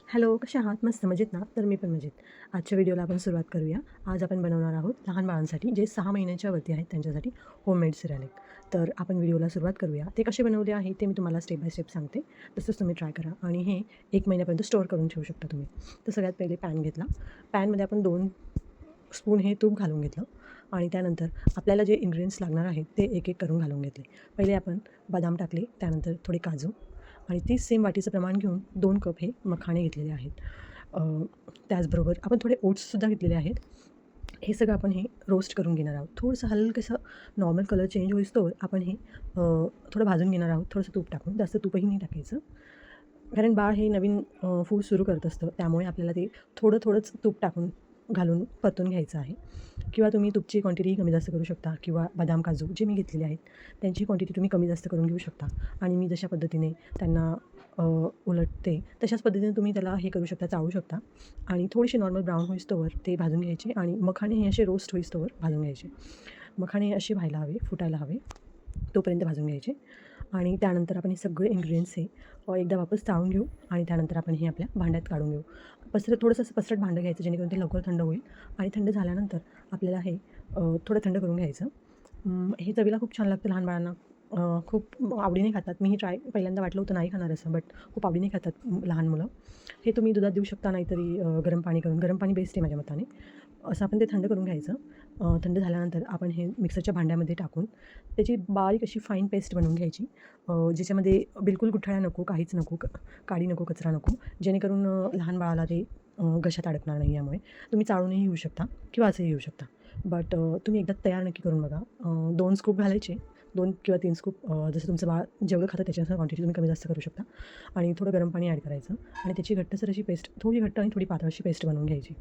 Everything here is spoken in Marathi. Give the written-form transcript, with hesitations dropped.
हॅलो, कसे आहात? मस्त मजेत ना? तर मी पण मजेत. आजच्या व्हिडिओला आपण सुरुवात करूया. आज आपण बनवणार आहोत लहान बाळांसाठी जे 6 महिन्यांच्या वरती आहेत त्यांच्यासाठी होममेड सिरॅलिक. तर आपण व्हिडिओला सुरुवात करूया. ते कसे बनवले आहे ते मी तुम्हाला स्टेप बाय स्टेप सांगते. तसंच तुम्ही ट्राय करा आणि हे 1 महिन्यापर्यंत स्टोअर करून ठेवू शकता तुम्ही. तर सगळ्यात पहिले पॅन घेतला. पॅनमध्ये आपण 2 स्पून हे तूप घालून घेतलं आणि त्यानंतर आपल्याला जे इन्ग्रीडियंट्स लागणार आहेत ते एक-एक करून घालून घेतले. पहिले आपण बदाम टाकले, त्यानंतर थोडे काजू आणि तीच सेम वाटीचं प्रमाण घेऊन 2 कप हे मखाणे घेतलेले आहेत. अ, त्याचबरोबर आपण थोडे ओट्ससुद्धा घेतलेले आहेत. हे सगळं आपण हे रोस्ट करून घेणार आहोत. थोडंसं हलकंसं नॉर्मल कलर चेंज होईस्तोवर आपण हे थोडं भाजून घेणार आहोत, थोडंसं तूप टाकून. जास्त तुपही नाही टाकायचं. कारण बाळ हे नवीन फूड सुरू करत असतं. त्यामुळे आपल्याला ते थोडंच तूप टाकून घालून परतून घ्यायचं आहे. किंवा तुम्ही तुपची क्वांटिटी कमी जास्त करू शकता किंवा बदाम, काजू जे मी घेतलेले आहेत, त्यांची क्वांटिटी तुम्ही कमी जास्त करून घेऊ शकता. आणि मी जशा पद्धतीने त्यांना उलटते, तशाच पद्धतीने तुम्ही त्याला हे करू शकता, चाळू शकता. आणि थोडीशी नॉर्मल ब्राऊन होईस्तोवर ते भाजून घ्यायचे आणि मखाणे हे असे रोस्ट होईस्तोवर भाजून घ्यायचे. मखाणे असे व्हायला हवे, फुटायला हवे, तोपर्यंत भाजून घ्यायचे. आणि त्यानंतर आपण हे सगळे इन्ग्रीडियंट्स हे एकदा वापस चाळून घेऊ आणि त्यानंतर आपण हे आपल्या भांड्यात काढून घेऊ. थोडंसं असं पसरट भांडं घ्यायचं जेणेकरून ते लवकर थंड होईल आणि थंड झाल्यानंतर आपल्याला हे थोडं थंड करून घ्यायचं. हे चवीला खूप छान लागतं लहान बाळांना. खूप आवडीने खातात. मीही पहिल्यांदा वाटलं होतं नाही खाणार असं, बट खूप आवडीने खातात लहान मुलं. हे तुम्ही दुधात देऊ शकता, नाहीतरी गरम पाणी करून, गरम पाणी बेस्ट आहे माझ्या मताने. असं आपण ते थंड करून घ्यायचं. थंड झाल्यानंतर आपण हे मिक्सरच्या भांड्यामध्ये टाकून त्याची बारीक अशी फाईन पेस्ट बनवून घ्यायची. ज्याच्यामध्ये बिलकुल गुठळ्या नको, काहीच नको, काडी नको, कचरा नको, जेणेकरून लहान बाळाला ते घशात अडकणार नाही. यामुळे तुम्ही चाळूनही घेऊ शकता किंवा असंही घेऊ शकता. बट तुम्ही एकदा तयार नक्की करून बघा. 2 स्कूप घालायचे, 2 किंवा 3 स्कूप, जसं तुमचं बाळ जेवढं खातं त्याच्यानुसार क्वांटिटी तुम्ही कमी जास्त करू शकता. आणि थोडं गरम पाणी ॲड करायचं आणि त्याची घट्टसर अशी पेस्ट, थोडी घट्ट आणि थोडी पातळ अशी पेस्ट बनवून घ्यायची.